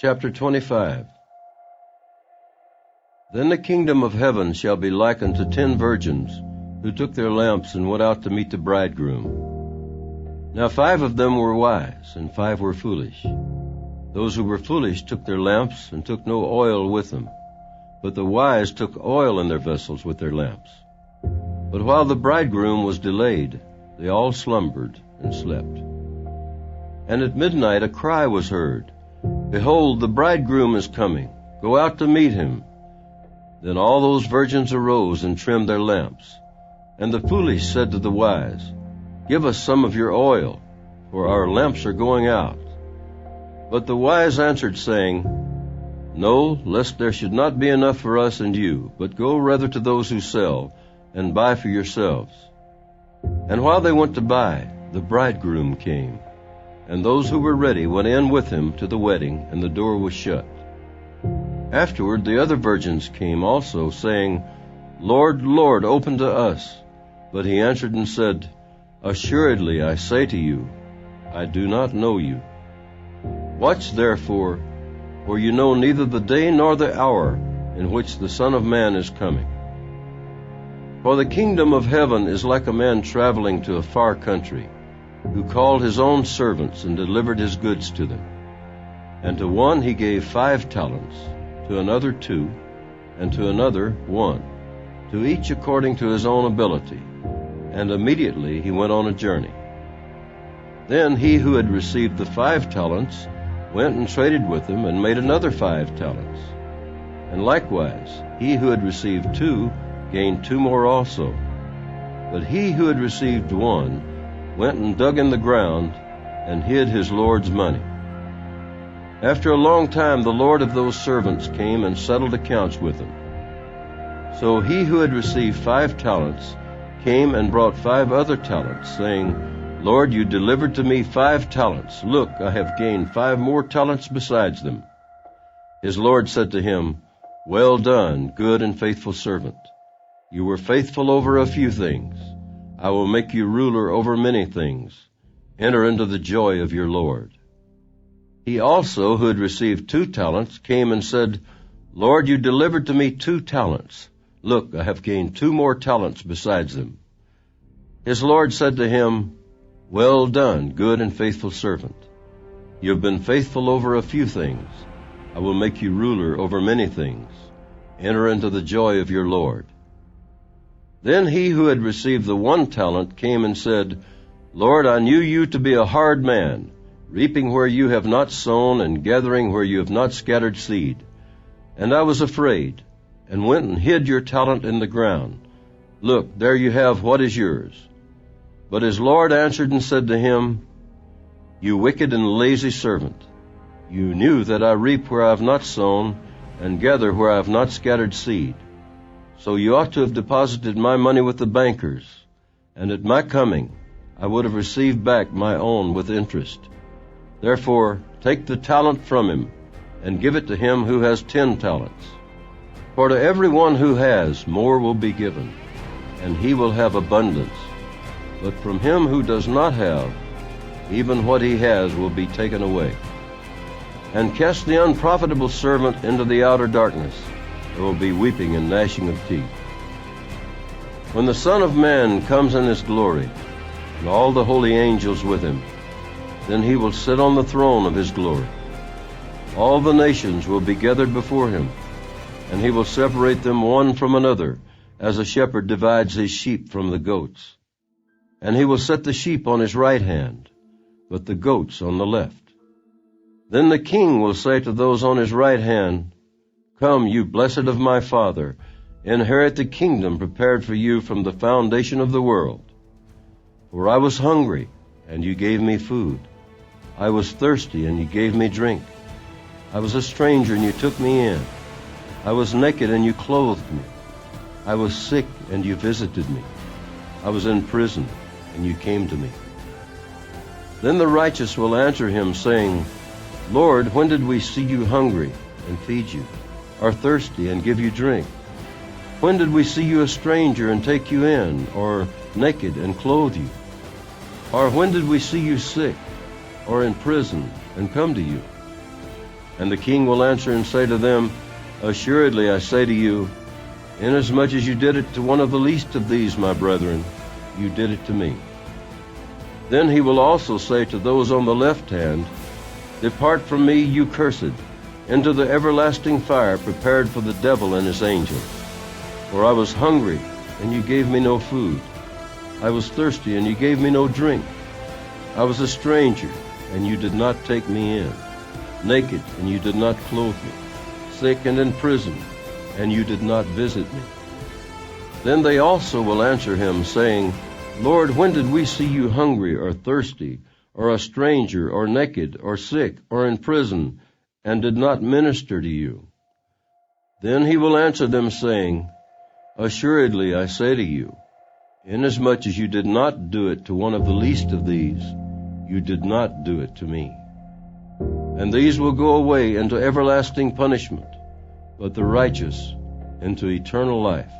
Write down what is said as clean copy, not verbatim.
Chapter 25. Then the kingdom of heaven shall be likened to 10 virgins, who took their lamps and went out to meet the bridegroom. Now 5 of them were wise, and 5 were foolish. Those who were foolish took their lamps, and took no oil with them. But the wise took oil in their vessels with their lamps. But while the bridegroom was delayed, they all slumbered and slept. And at midnight a cry was heard, Behold, the bridegroom is coming. Go out to meet him. Then all those virgins arose and trimmed their lamps. And the foolish said to the wise, Give us some of your oil, for our lamps are going out. But the wise answered, saying, No, lest there should not be enough for us and you, but go rather to those who sell, and buy for yourselves. And while they went to buy, the bridegroom came. And those who were ready went in with him to the wedding, and the door was shut. Afterward the other virgins came also, saying, Lord, Lord, open to us. But he answered and said, Assuredly I say to you, I do not know you. Watch therefore, for you know neither the day nor the hour in which the Son of Man is coming. For the kingdom of heaven is like a man traveling to a far country, who called his own servants and delivered his goods to them. And to one he gave 5 talents, to another 2, and to another 1, to each according to his own ability. And immediately he went on a journey. Then he who had received the 5 talents went and traded with them, and made another 5 talents. And likewise he who had received 2 gained 2 more also. But he who had received 1 went and dug in the ground, and hid his Lord's money. After a long time the Lord of those servants came and settled accounts with them. So he who had received 5 talents came and brought 5 other talents, saying, Lord, you delivered to me 5 talents. Look, I have gained 5 more talents besides them. His Lord said to him, Well done, good and faithful servant. You were faithful over a few things. I will make you ruler over many things. Enter into the joy of your Lord. He also, who had received 2 talents, came and said, Lord, you delivered to me 2 talents. Look, I have gained 2 more talents besides them. His Lord said to him, Well done, good and faithful servant. You have been faithful over a few things. I will make you ruler over many things. Enter into the joy of your Lord. Then he who had received the 1 talent came and said, Lord, I knew you to be a hard man, reaping where you have not sown, and gathering where you have not scattered seed. And I was afraid, and went and hid your talent in the ground. Look, there you have what is yours. But his Lord answered and said to him, You wicked and lazy servant, you knew that I reap where I have not sown, and gather where I have not scattered seed. So you ought to have deposited my money with the bankers, and at my coming I would have received back my own with interest. Therefore take the talent from him, and give it to him who has 10 talents. For to every one who has, more will be given, and he will have abundance. But from him who does not have, even what he has will be taken away. And cast the unprofitable servant into the outer darkness. There will be weeping and gnashing of teeth. When the Son of Man comes in his glory, and all the holy angels with him, then he will sit on the throne of his glory. All the nations will be gathered before him, and he will separate them one from another, as a shepherd divides his sheep from the goats. And he will set the sheep on his right hand, but the goats on the left. Then the king will say to those on his right hand, Come, you blessed of my Father, inherit the kingdom prepared for you from the foundation of the world. For I was hungry, and you gave me food. I was thirsty, and you gave me drink. I was a stranger, and you took me in. I was naked, and you clothed me. I was sick, and you visited me. I was in prison, and you came to me. Then the righteous will answer him, saying, Lord, when did we see you hungry and feed you, or thirsty and give you drink? When did we see you a stranger and take you in, or naked and clothe you? Or when did we see you sick or in prison and come to you? And the king will answer and say to them, Assuredly I say to you, inasmuch as you did it to one of the least of these, my brethren, you did it to me. Then he will also say to those on the left hand, Depart from me, you cursed, into the everlasting fire prepared for the devil and his angels. For I was hungry, and you gave me no food. I was thirsty, and you gave me no drink. I was a stranger, and you did not take me in. Naked, and you did not clothe me. Sick and in prison, and you did not visit me. Then they also will answer him, saying, Lord, when did we see you hungry or thirsty, or a stranger, or naked, or sick, or in prison, and did not minister to you? Then he will answer them, saying, Assuredly I say to you, inasmuch as you did not do it to one of the least of these, you did not do it to me. And these will go away into everlasting punishment, but the righteous into eternal life.